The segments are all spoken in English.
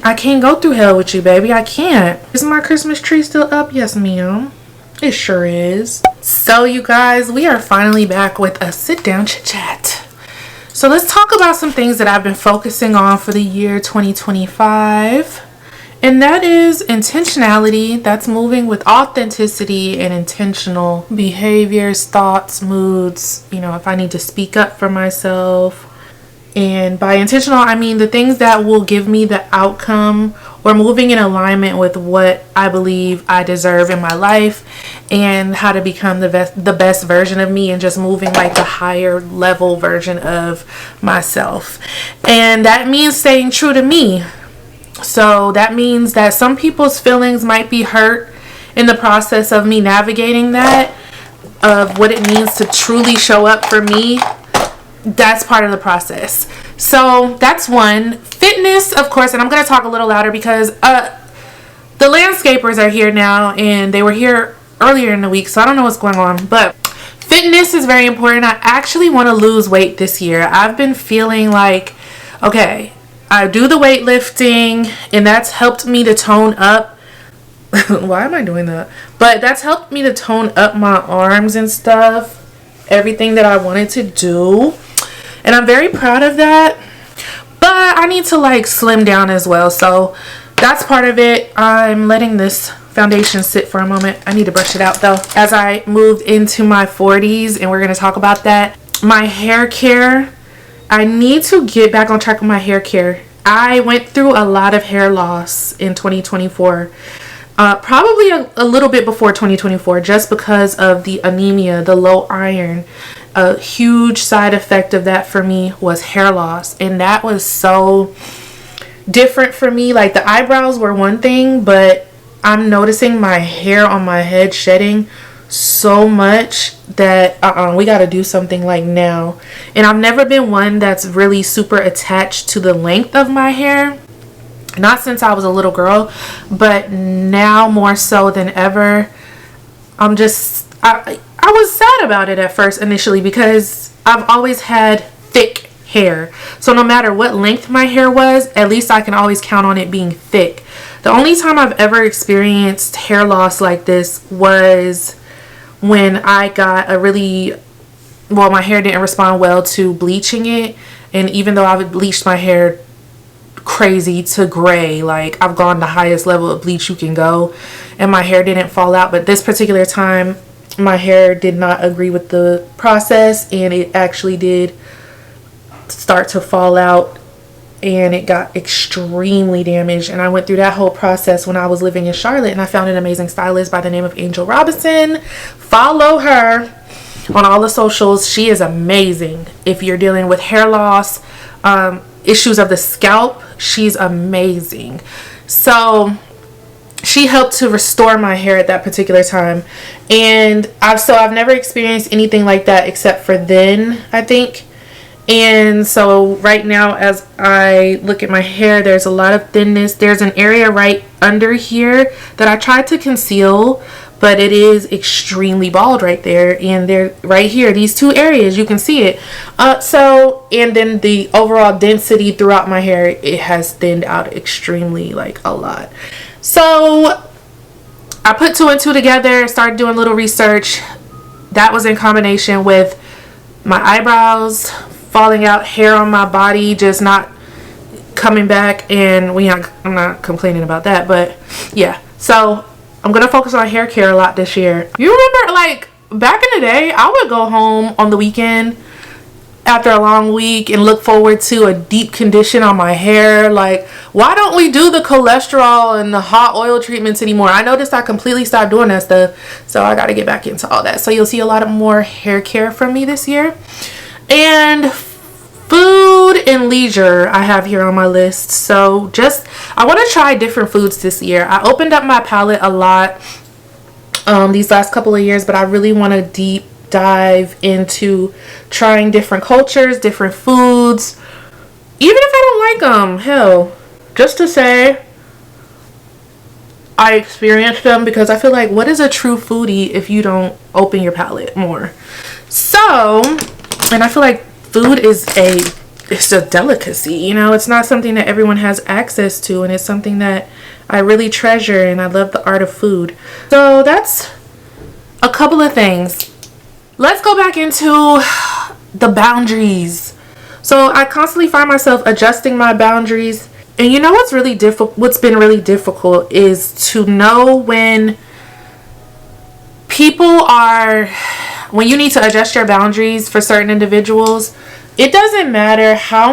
I can't go through hell with you, baby. I can't. Is my Christmas tree still up? Yes, ma'am. It sure is. So you guys, we are finally back with a sit down chit chat. So let's talk about some things that I've been focusing on for the year 2025. And that is intentionality. That's moving with authenticity and intentional behaviors, thoughts, moods. You know, if I need to speak up for myself. And by intentional, I mean the things that will give me the outcome or moving in alignment with what I believe I deserve in my life and how to become the best version of me and just moving like the higher level version of myself. And that means staying true to me. So that means that some people's feelings might be hurt in the process of me navigating that, of what it means to truly show up for me. That's part of the process. So that's one. Fitness, of course, and I'm going to talk a little louder because the landscapers are here now and they were here earlier in the week, so I don't know what's going on. But fitness is very important. I actually want to lose weight this year. I've been feeling like, okay, I do the weightlifting and that's helped me to tone up. Why am I doing that? But that's helped me to tone up my arms and stuff. Everything that I wanted to do. And I'm very proud of that. But I need to like slim down as well. So that's part of it. I'm letting this foundation sit for a moment. I need to brush it out though. As I moved into my 40s, and we're going to talk about that. My hair care. I need to get back on track with my hair care. I went through a lot of hair loss in 2024. Probably a little bit before 2024, just because of the anemia, the low iron. A huge side effect of that for me was hair loss, and that was so different for me. Like the eyebrows were one thing, but I'm noticing my hair on my head shedding so much that we got to do something like now. And I've never been one that's really super attached to the length of my hair. Not since I was a little girl, but now more so than ever. I was sad about it at first initially because I've always had thick hair. So no matter what length my hair was, at least I can always count on it being thick. The only time I've ever experienced hair loss like this was when I got my hair didn't respond well to bleaching it. And even though I've bleached my hair crazy to gray, like I've gone the highest level of bleach you can go, and my hair didn't fall out. But this particular time my hair did not agree with the process, and it actually did start to fall out, and it got extremely damaged. And I went through that whole process when I was living in Charlotte, and I found an amazing stylist by the name of Angel Robinson. Follow her on all the socials. She is amazing. If you're dealing with hair loss, issues of the scalp, she's amazing. So she helped to restore my hair at that particular time, and I've never experienced anything like that except for then, I think. And so right now, as I look at my hair, there's a lot of thinness. There's an area right under here that I tried to conceal, but it is extremely bald right there. And there, right here, these two areas, you can see it. And then the overall density throughout my hair, it has thinned out extremely, like a lot. So I put two and two together, started doing a little research. That was in combination with my eyebrows falling out, hair on my body just not coming back, and I'm not complaining about that, but yeah. So I'm gonna focus on hair care a lot this year. You remember, like back in the day, I would go home on the weekend after a long week and look forward to a deep condition on my hair. Like, why don't we do the cholesterol and the hot oil treatments anymore? I noticed I completely stopped doing that stuff, so I got to get back into all that. So you'll see a lot of more hair care from me this year. And food and leisure I have here on my list. So I want to try different foods this year. I opened up my palate a lot these last couple of years, but I really want to deep dive into trying different cultures, different foods, even if I don't like them. Hell, just to say I experienced them, because I feel like, what is a true foodie if you don't open your palate more? So, and I feel like food is a it's a delicacy, you know. It's not something that everyone has access to, and it's something that I really treasure, and I love the art of food. So that's a couple of things. Let's go back into the boundaries. So I constantly find myself adjusting my boundaries, and you know what's really what's been really difficult is to know when when you need to adjust your boundaries for certain individuals. It doesn't matter how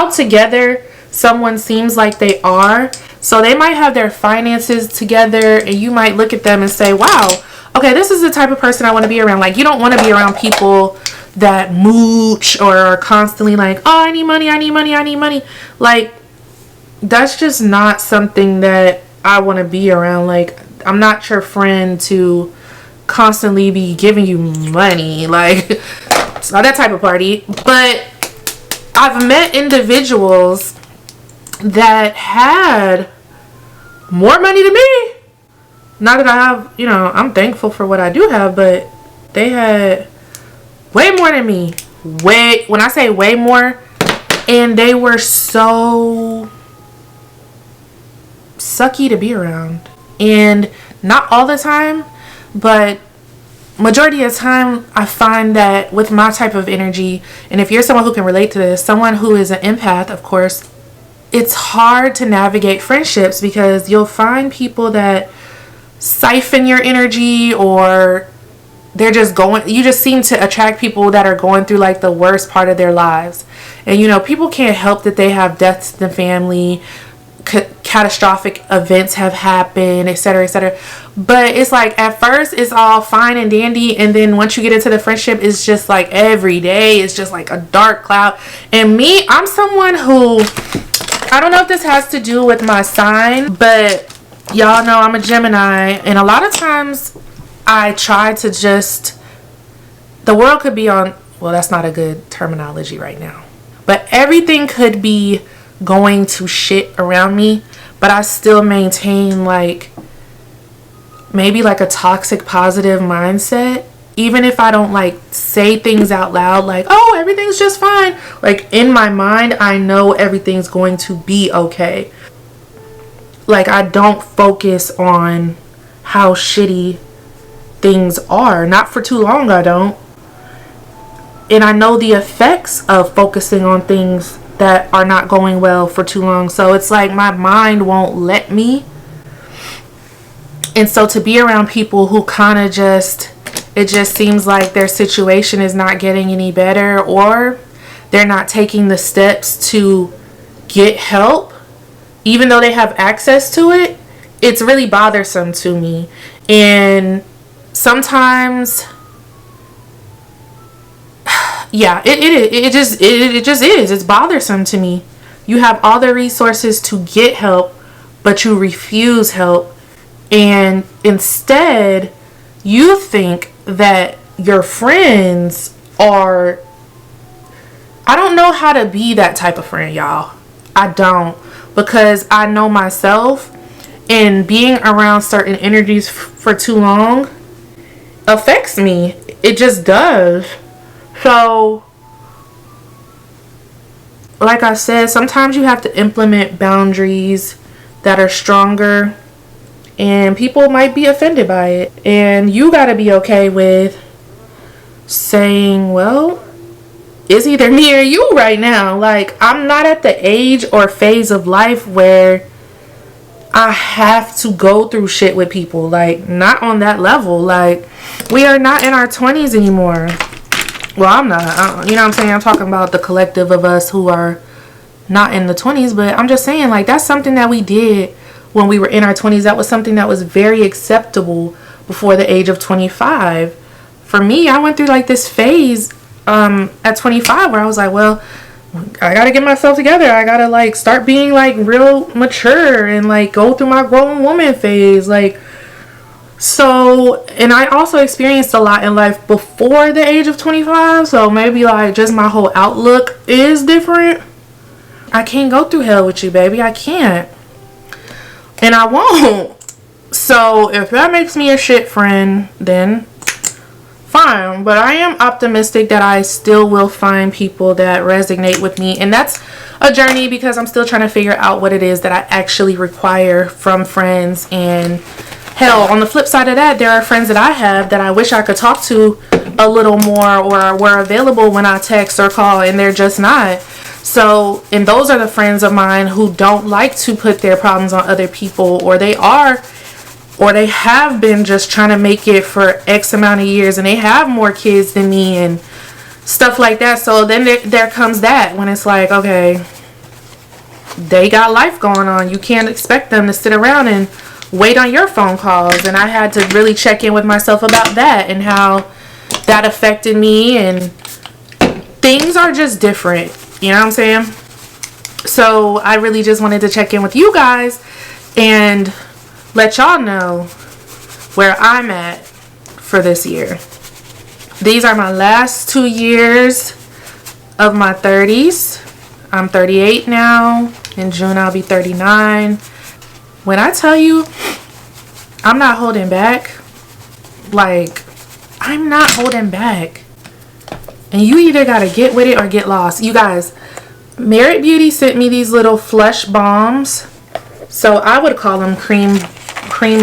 together someone seems like they are. So they might have their finances together, and you might look at them and say, wow, okay, this is the type of person I want to be around. Like, you don't want to be around people that mooch or are constantly like, oh, I need money, I need money, I need money. Like, that's just not something that I want to be around. Like, I'm not your friend to constantly be giving you money. Like, it's not that type of party. But I've met individuals that had more money than me. Not that I have, you know, I'm thankful for what I do have, but they had way more than me. When I say way more, and they were so sucky to be around. And not all the time, but majority of the time, I find that with my type of energy, and if you're someone who can relate to this, someone who is an empath, of course, it's hard to navigate friendships because you'll find people that siphon your energy, or you just seem to attract people that are going through like the worst part of their lives. And you know, people can't help that they have deaths in the family, catastrophic events have happened, etc., etc. But it's like at first it's all fine and dandy, and then once you get into the friendship, it's just like every day it's just like a dark cloud. And me, I'm someone who, I don't know if this has to do with my sign, but y'all know I'm a Gemini, and a lot of times I try to the world could be on, well, that's not a good terminology right now, but everything could be going to shit around me, but I still maintain like maybe like a toxic positive mindset, even if I don't like say things out loud like, oh, everything's just fine. Like in my mind, I know everything's going to be okay. Like I don't focus on how shitty things are, not for too long. I don't. And I know the effects of focusing on things that are not going well for too long. So it's like my mind won't let me. And so to be around people who kind of it just seems like their situation is not getting any better, or they're not taking the steps to get help, even though they have access to it, it's really bothersome to me. And sometimes, yeah, it just is. It's bothersome to me. You have all the resources to get help, but you refuse help. And instead, you think that your friends are, I don't know how to be that type of friend, y'all. I don't, because I know myself, and being around certain energies for too long affects me. It just does. So, like I said, sometimes you have to implement boundaries that are stronger, and people might be offended by it. And you got to be okay with saying, well, it's either me or you right now. Like, I'm not at the age or phase of life where I have to go through shit with people. Like, not on that level. Like, we are not in our 20s anymore. Well, I'm not. You know what I'm saying? I'm talking about the collective of us who are not in the 20s. But I'm just saying, like, that's something that we did when we were in our 20s. That was something that was very acceptable before the age of 25. For me, I went through, like, this phase at 25 where I was like, well, I gotta get myself together. I gotta, like, start being, like, real mature and, like, go through my grown woman phase. Like, so, and I also experienced a lot in life before the age of 25, so maybe like just my whole outlook is different. I can't go through hell with you, baby. I can't. And I won't. So if that makes me a shit friend, then fine. time, but I am optimistic that I still will find people that resonate with me. And that's a journey because I'm still trying to figure out what it is that I actually require from friends. And hell, on the flip side of that, there are friends that I have that I wish I could talk to a little more or were available when I text or call, and they're just not. So, and those are the friends of mine who don't like to put their problems on other people, or they have been just trying to make it for X amount of years, and they have more kids than me and stuff like that. So then there comes that when it's like, okay, they got life going on. You can't expect them to sit around and wait on your phone calls. And I had to really check in with myself about that and how that affected me, and things are just different. You know what I'm saying? So I really just wanted to check in with you guys and let y'all know where I'm at for this year. These are my last 2 years of my 30s. I'm 38 now. In June I'll be 39. When I tell you I'm not holding back, like, I'm not holding back. And you either gotta get with it or get lost. You guys, Merit Beauty sent me these little flush balms. So I would call them cream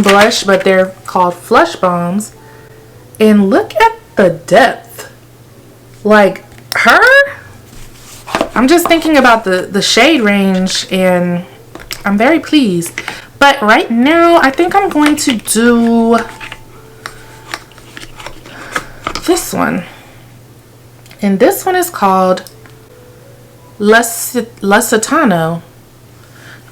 blush, but they're called flush balms. And look at the depth. Like, I'm just thinking about the shade range, and I'm very pleased. But right now, I think I'm going to do this one. And this one is called Lusitano.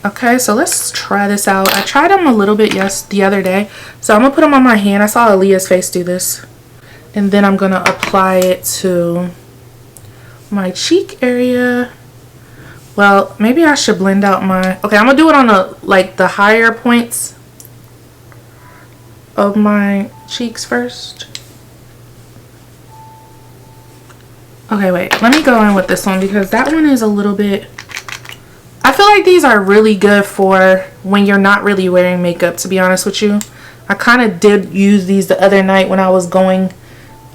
Okay, so let's try this out. I tried them a little bit the other day. So I'm going to put them on my hand. I saw Aaliyah's face do this. And then I'm going to apply it to my cheek area. Well, maybe I should blend out my... Okay, I'm going to do it on the higher points of my cheeks first. Okay, wait. Let me go in with this one because that one is a little bit... I feel like these are really good for when you're not really wearing makeup, to be honest with you. I kind of did use these the other night when I was going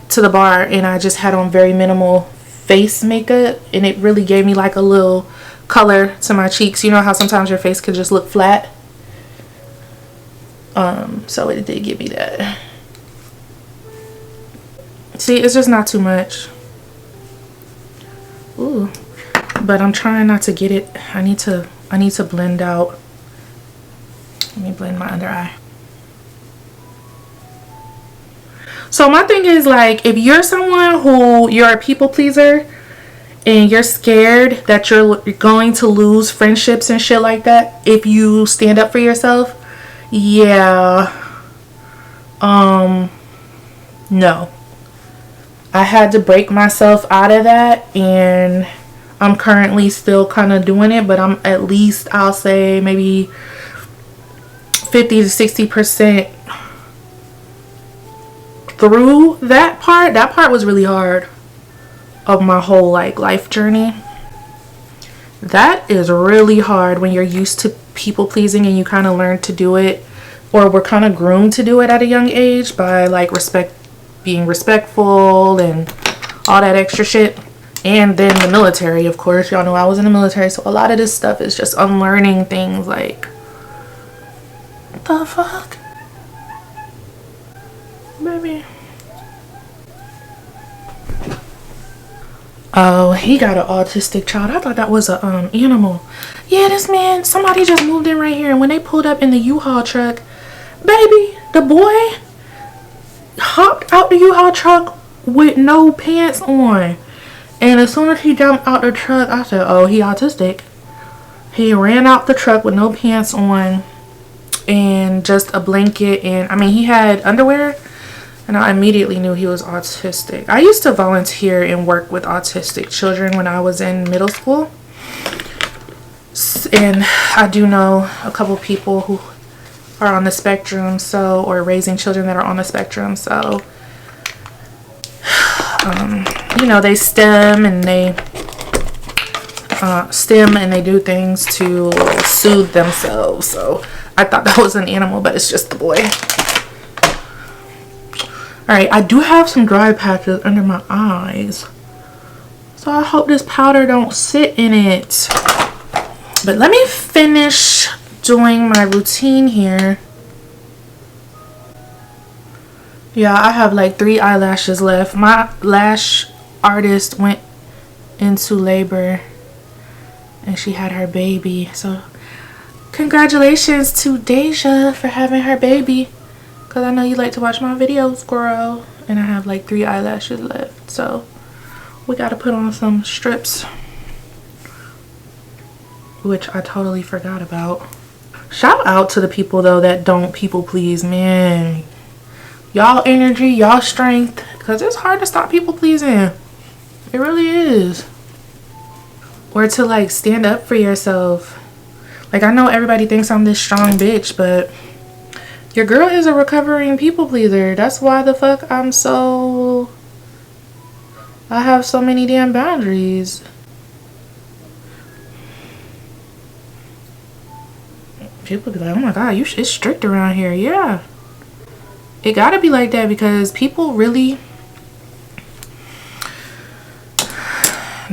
to the bar and I just had on very minimal face makeup, and it really gave me like a little color to my cheeks. You know how sometimes your face could just look flat? So it did give me that. See, it's just not too much. Ooh, but I'm trying not to get it. I need to blend out. Let me blend my under eye. So my thing is, like, if you're someone who you're a people pleaser and you're scared that you're going to lose friendships and shit like that if you stand up for yourself, yeah, no. I had to break myself out of that, and I'm currently still kind of doing it, but I'm at least, I'll say maybe 50 to 60% through that part. That part was really hard of my whole like life journey. That is really hard when you're used to people pleasing and you kind of learn to do it, or were kind of groomed to do it at a young age by like being respectful and all that extra shit. And then the military, of course, y'all know I was in the military, so a lot of this stuff is just unlearning things like, what the fuck, baby. Oh, he got an autistic child. I thought that was a animal. Yeah, this man, somebody just moved in right here, and when they pulled up in the U-Haul truck, baby, the boy hopped out the U-Haul truck with no pants on. And as soon as he jumped out the truck, I said, oh, he autistic. He ran out the truck with no pants on and just a blanket, and I mean, he had underwear, and I immediately knew he was autistic. I used to volunteer and work with autistic children when I was in middle school, and I do know a couple people who are on the spectrum, so, or raising children that are on the spectrum, so you know, they stem and they do things to soothe themselves. So I thought that was an animal, but it's just the boy. Alright, I do have some dry patches under my eyes, so I hope this powder don't sit in it. But let me finish doing my routine here. Yeah, I have like 3 eyelashes left. My lash artist went into labor and she had her baby. So congratulations to Deja for having her baby. Because I know you like to watch my videos, girl. And I have like 3 eyelashes left. So we got to put on some strips, which I totally forgot about. Shout out to the people though that don't people please, man. Y'all energy, y'all strength, because it's hard to stop people pleasing. It really is. Or to like stand up for yourself. Like, I know everybody thinks I'm this strong bitch, but your girl is a recovering people pleaser. That's why the fuck I have so many damn boundaries. People be like, oh my god, it's strict around here. Yeah, it gotta be like that because people really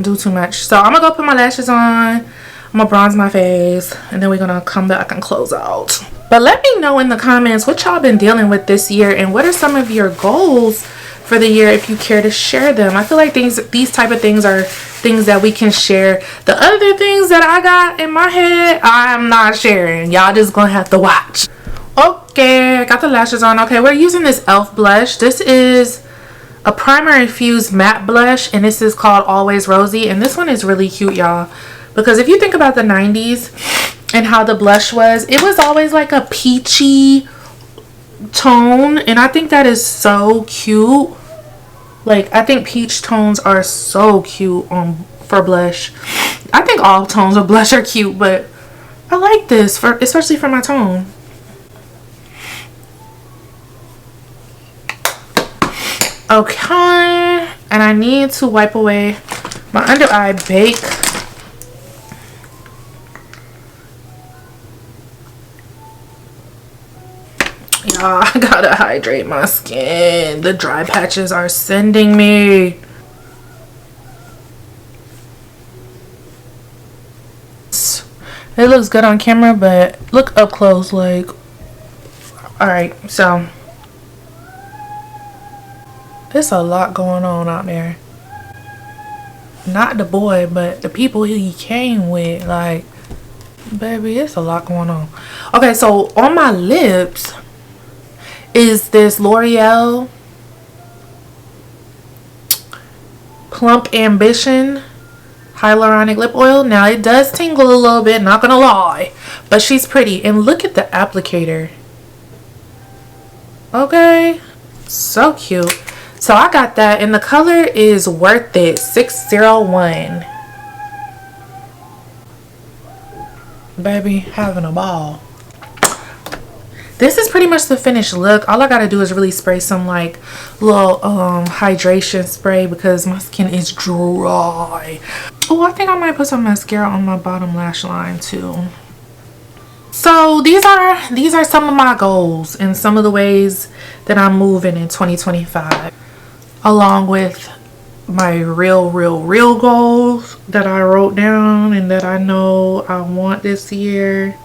do too much. So I'm gonna go put my lashes on, I'm gonna bronze my face, and then we're gonna come back and close out. But let me know in the comments what y'all been dealing with this year, and what are some of your goals for the year if you care to share them. I feel like these type of things are things that we can share. The other things that I got in my head, I'm not sharing. Y'all just gonna have to watch. Okay, I got the lashes on. Okay, we're using this e.l.f. blush. This is a primary fused matte blush, and this is called Always Rosy, and this one is really cute, y'all, because if you think about the 90s and how the blush was, it was always like a peachy tone, and I think that is so cute. Like, I think peach tones are so cute for blush. I think all tones of blush are cute, but I like this especially for my tone. Okay, and I need to wipe away my under eye bake. Y'all, I gotta hydrate my skin. The dry patches are sending me. It looks good on camera, but look up close, like, alright, so there's a lot going on out there. Not the boy, but the people he came with. Like, baby, it's a lot going on. Okay, so on my lips is this Loral Plump Ambition Hyaluronic Lip Oil. Now, it does tingle a little bit, not gonna lie, but she's pretty. And look at the applicator. Okay, so cute. So I got that, and the color is Worth It 601. Baby, having a ball. This is pretty much the finished look. All I gotta do is really spray some like little hydration spray because my skin is dry. Oh, I think I might put some mascara on my bottom lash line too. So these are some of my goals and some of the ways that I'm moving in 2025, along with my real goals that I wrote down and that I know I want this year,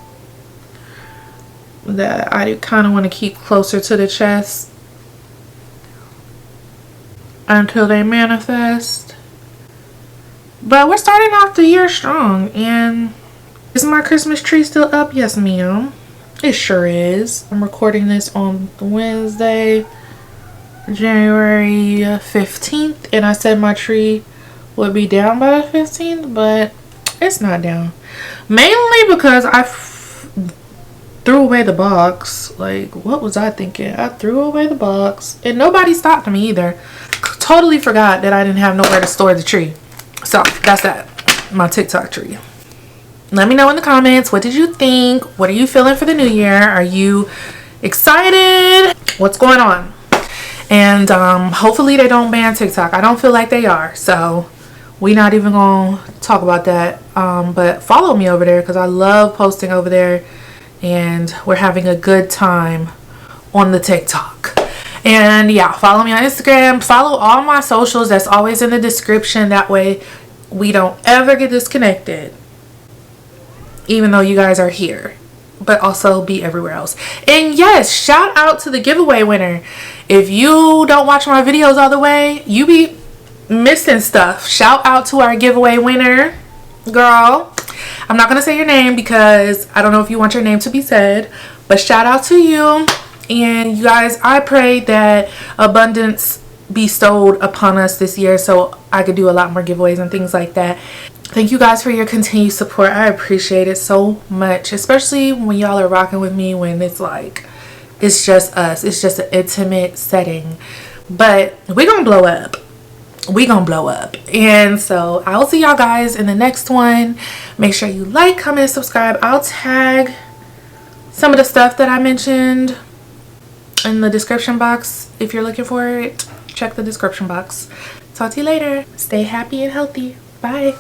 that I kind of want to keep closer to the chest until they manifest. But we're starting off the year strong. And is my Christmas tree still up? Yes, ma'am. It sure is. I'm recording this on Wednesday, January 15th, and I said my tree would be down by the 15th, but it's not down. Mainly because I threw away the box. Like, what was I thinking? I threw away the box, and nobody stopped me either. Totally forgot that I didn't have nowhere to store the tree. So that's that, my TikTok tree. Let me know in the comments, what did you think? What are you feeling for the new year? Are you excited? What's going on? And hopefully they don't ban TikTok. I don't feel like they are, so we're not even gonna talk about that. But follow me over there because I love posting over there, and we're having a good time on the TikTok. And yeah, follow me on Instagram, follow all my socials. That's always in the description. That way we don't ever get disconnected, even though you guys are here, but also be everywhere else. And yes, shout out to the giveaway winner. If you don't watch my videos all the way, you be missing stuff. Shout out to our giveaway winner, girl. I'm not gonna say your name because I don't know if you want your name to be said, but shout out to you. And you guys, I pray that abundance bestowed upon us this year so I could do a lot more giveaways and things like that. Thank you guys for your continued support. I appreciate it so much, especially when y'all are rocking with me when it's like, it's just us. It's just an intimate setting. But we're gonna blow up. We gonna blow up. And so I will see y'all guys in the next one. Make sure you like, comment, subscribe. I'll tag some of the stuff that I mentioned in the description box. If you're looking for it, check the description box. Talk to you later. Stay happy and healthy. Bye.